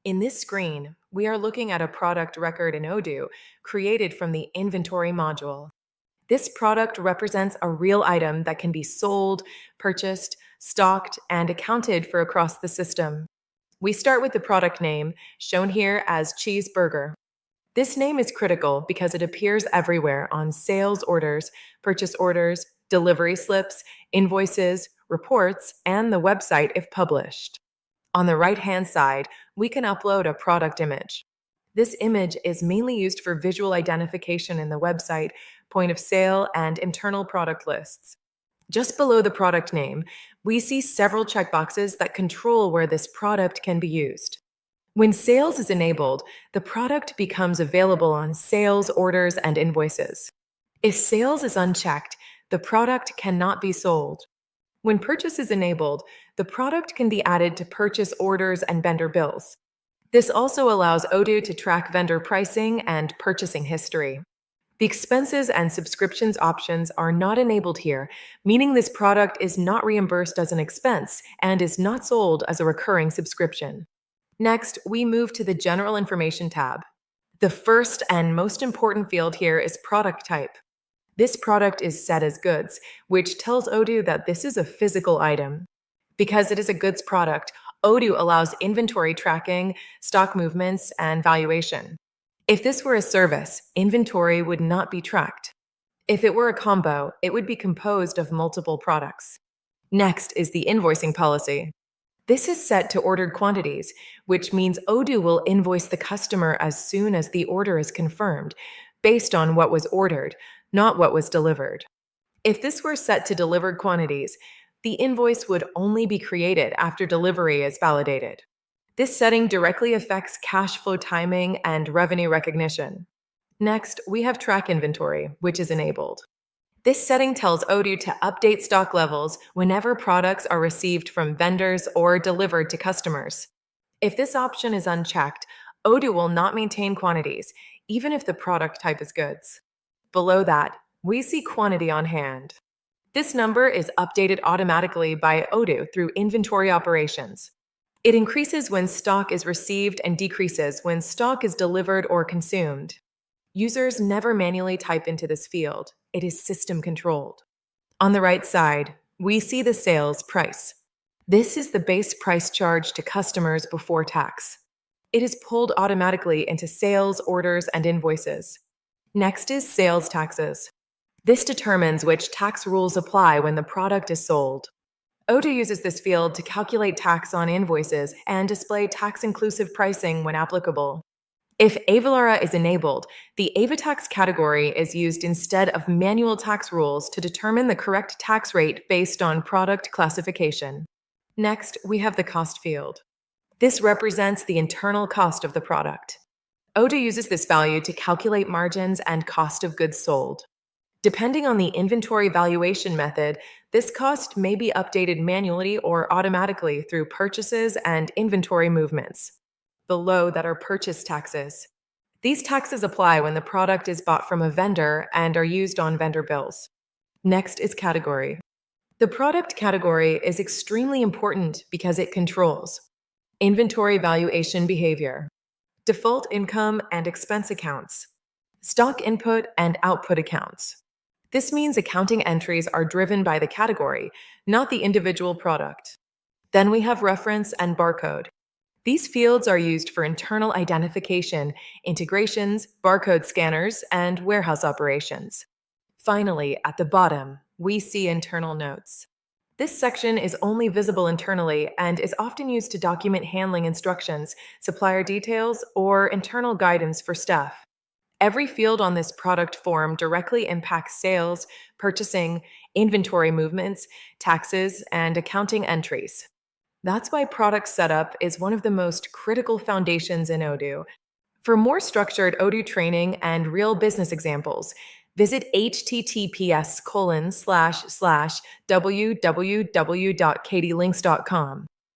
In this screen, we are looking at a product record in Odoo created from the Inventory module. This product represents a real item that can be sold, purchased, stocked, and accounted for across the system. We start with the product name, shown here as cheeseburger. This name is critical because it appears everywhere on sales orders, purchase orders, delivery slips, invoices, reports, and the website if published. On the right-hand side, we can upload a product image. This image is mainly used for visual identification in the website, point of sale, and internal product lists. Just below the product name, we see several checkboxes that control where this product can be used. When sales is enabled, the product becomes available on sales orders and invoices. If sales is unchecked, the product cannot be sold. When purchase is enabled, the product can be added to purchase orders and vendor bills. This also allows Odoo to track vendor pricing and purchasing history. The expenses and subscriptions options are not enabled here, meaning this product is not reimbursed as an expense and is not sold as a recurring subscription. Next, we move to the General Information tab. The first and most important field here is product type. This product is set as goods, which tells Odoo that this is a physical item. Because it is a goods product, Odoo allows inventory tracking, stock movements, and valuation. If this were a service, inventory would not be tracked. If it were a combo, it would be composed of multiple products. Next is the invoicing policy. This is set to ordered quantities, which means Odoo will invoice the customer as soon as the order is confirmed, based on what was ordered, not what was delivered. If this were set to delivered quantities, the invoice would only be created after delivery is validated. This setting directly affects cash flow timing and revenue recognition. Next, we have track inventory, which is enabled. This setting tells Odoo to update stock levels whenever products are received from vendors or delivered to customers. If this option is unchecked, Odoo will not maintain quantities, even if the product type is goods. Below that, we see quantity on hand. This number is updated automatically by Odoo through inventory operations. It increases when stock is received and decreases when stock is delivered or consumed. Users never manually type into this field. It is system controlled. On the right side, we see the sales price. This is the base price charged to customers before tax. It is pulled automatically into sales orders and invoices. Next is sales taxes. This determines which tax rules apply when the product is sold. Odoo uses this field to calculate tax on invoices and display tax-inclusive pricing when applicable. If AvaTax is enabled, the AvaTax category is used instead of manual tax rules to determine the correct tax rate based on product classification. Next, we have the cost field. This represents the internal cost of the product. Odoo uses this value to calculate margins and cost of goods sold. Depending on the inventory valuation method, this cost may be updated manually or automatically through purchases and inventory movements. Below that are purchase taxes. These taxes apply when the product is bought from a vendor and are used on vendor bills. Next is category. The product category is extremely important because it controls inventory valuation behavior, default income and expense accounts, stock input and output accounts. This means accounting entries are driven by the category, not the individual product. Then we have reference and barcode. These fields are used for internal identification, integrations, barcode scanners, and warehouse operations. Finally, at the bottom, we see internal notes. This section is only visible internally and is often used to document handling instructions, supplier details, or internal guidance for staff. Every field on this product form directly impacts sales, purchasing, inventory movements, taxes, and accounting entries. That's why product setup is one of the most critical foundations in Odoo. For more structured Odoo training and real business examples, visit https://www.katylinks.com.